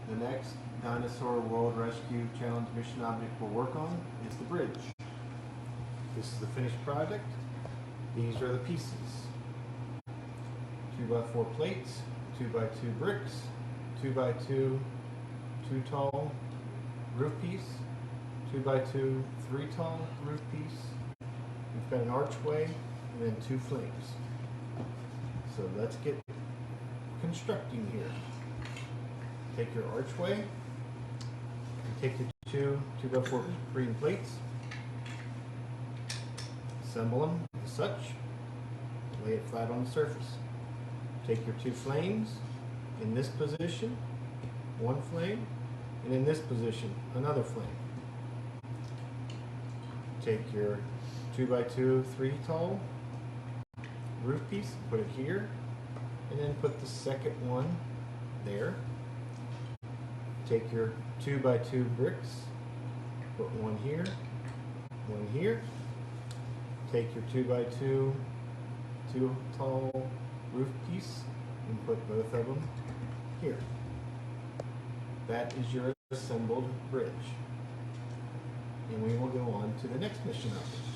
The next Dinosaur World Rescue Challenge mission object we'll work on is the bridge. This is the finished project. These are the pieces. 2x4 plates, 2x2 bricks, 2x2 2-tall roof piece, 2x2 3-tall roof piece. We've got an archway and then 2 flames. So let's get constructing here. Take your archway, and take your two 2x4 green plates, assemble them as such, lay it flat on the surface. Take your 2 flames, in this position, 1 flame, and in this position, another flame. Take your 2x2 3-tall roof piece, put it here, and then put the second one there. Take your 2x2 bricks, put one here, one here. Take your 2x2 2-tall roof piece and put both of them here. That is your assembled bridge. And we will go on to the next mission object.